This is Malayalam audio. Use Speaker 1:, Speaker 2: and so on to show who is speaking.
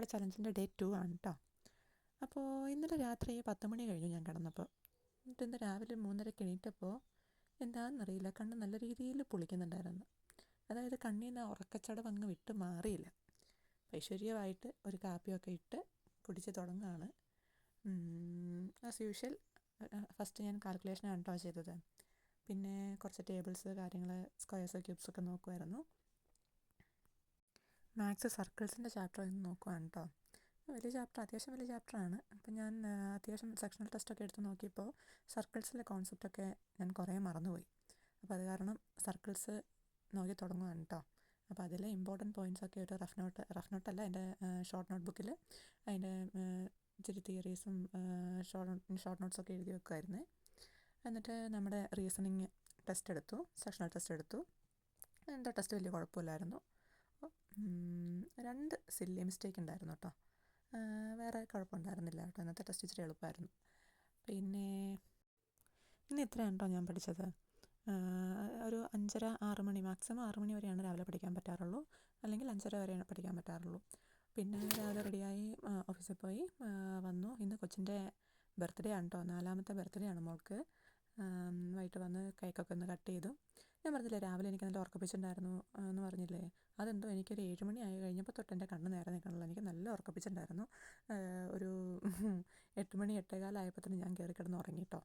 Speaker 1: നമ്മുടെ ചലഞ്ചിൻ്റെ ഡേ 2 ആണ് കേട്ടോ. അപ്പോൾ ഇന്നലെ രാത്രി 10 മണി കഴിഞ്ഞു ഞാൻ കിടന്നപ്പോൾ. എന്നിട്ട് ഇന്ന് രാവിലെ 3:30 എണീറ്റപ്പോൾ എന്താണെന്നറിയില്ല, കണ്ണ് നല്ല രീതിയിൽ പൊളിക്കുന്നുണ്ടായിരുന്നു. അതായത് കണ്ണിൽ നിന്ന് ഉറക്കച്ചടവ് അങ്ങ് വിട്ട് മാറിയില്ല. ഐശ്വര്യമായിട്ട് ഒരു കാപ്പിയൊക്കെ ഇട്ട് കുടിച്ച് തുടങ്ങുകയാണ്. ആസ് യൂഷ്വൽ ഫസ്റ്റ് ഞാൻ കാൽക്കുലേഷനാണ് കേട്ടോ ചെയ്തത്. പിന്നെ കുറച്ച് ടേബിൾസ് കാര്യങ്ങൾ സ്ക്വയർസ് ക്യൂബ്സൊക്കെ നോക്കുമായിരുന്നു. മാത്സ് സർക്കിൾസിൻ്റെ ചാപ്റ്റർ ഇന്ന് നോക്കുവാണ് കേട്ടോ. അത്യാവശ്യം വലിയ ചാപ്റ്ററാണ്. അപ്പം ഞാൻ അത്യാവശ്യം സെക്ഷണൽ ടെസ്റ്റൊക്കെ എടുത്ത് നോക്കിയപ്പോൾ സർക്കിൾസിലെ കോൺസെപ്റ്റൊക്കെ ഞാൻ കുറേ മറന്നുപോയി. അപ്പോൾ അത് കാരണം സർക്കിൾസ് നോക്കി തുടങ്ങുവാണ് കേട്ടോ. അപ്പോൾ അതിലെ ഇമ്പോർട്ടൻറ്റ് പോയിൻറ്റ്സൊക്കെ ഒരു റഫ് നോട്ടല്ല, എൻ്റെ ഷോർട്ട് നോട്ട് ബുക്കിൽ അതിൻ്റെ ഇച്ചിരി തിയറീസും ഷോർട്ട് നോട്ട്സൊക്കെ എഴുതി വെക്കുമായിരുന്നേ. എന്നിട്ട് നമ്മുടെ റീസണിങ് ടെസ്റ്റ് എടുത്തു, സെക്ഷണൽ ടെസ്റ്റ് എടുത്തു. എൻ്റെ ടെസ്റ്റ് വലിയ കുഴപ്പമില്ലായിരുന്നു. 2 സില്ലി മിസ്റ്റേക്ക് ഉണ്ടായിരുന്നു കേട്ടോ. വേറെ കുഴപ്പമുണ്ടായിരുന്നില്ല കേട്ടോ. ഇന്നത്തെ ടെസ്റ്റ് ഇച്ചിരി എളുപ്പമായിരുന്നു. പിന്നെ ഇന്ന് ഇത്രയാണ് കേട്ടോ ഞാൻ പഠിച്ചത്. ഒരു 5:30-6 മണി, മാക്സിമം 6 മണി വരെയാണ് രാവിലെ പഠിക്കാൻ പറ്റാറുള്ളൂ, അല്ലെങ്കിൽ 5:30 വരെയാണ് പഠിക്കാൻ പറ്റാറുള്ളൂ. പിന്നെ രാവിലെ റെഡിയായി ഓഫീസിൽ പോയി വന്നു. ഇന്ന് കൊച്ചിൻ്റെ ബർത്ത്ഡേ ആണ് കേട്ടോ, 4ാമത്തെ ബർത്ത്ഡേ ആണ് മോൾക്ക്. വൈകിട്ട് വന്ന് കേക്കൊക്കെ ഒന്ന് കട്ട് ചെയ്തു. ഞാൻ പറഞ്ഞില്ലേ രാവിലെ എനിക്ക് നല്ല ഉറക്കപ്പിച്ചുണ്ടായിരുന്നു എന്ന് പറഞ്ഞില്ലേ. അതെന്തോ എനിക്കൊരു 7 മണി ആയി കഴിഞ്ഞപ്പോൾ തൊട്ട് എൻ്റെ കണ്ണ് നേരെ നിൽക്കണില്ല. എനിക്ക് നല്ല ഉറക്കപ്പിച്ചുണ്ടായിരുന്നു. ഒരു 8 മണി 8:15 ആയപ്പോൾ തന്നെ ഞാൻ കയറി കിടന്ന് ഉറങ്ങി കേട്ടോ.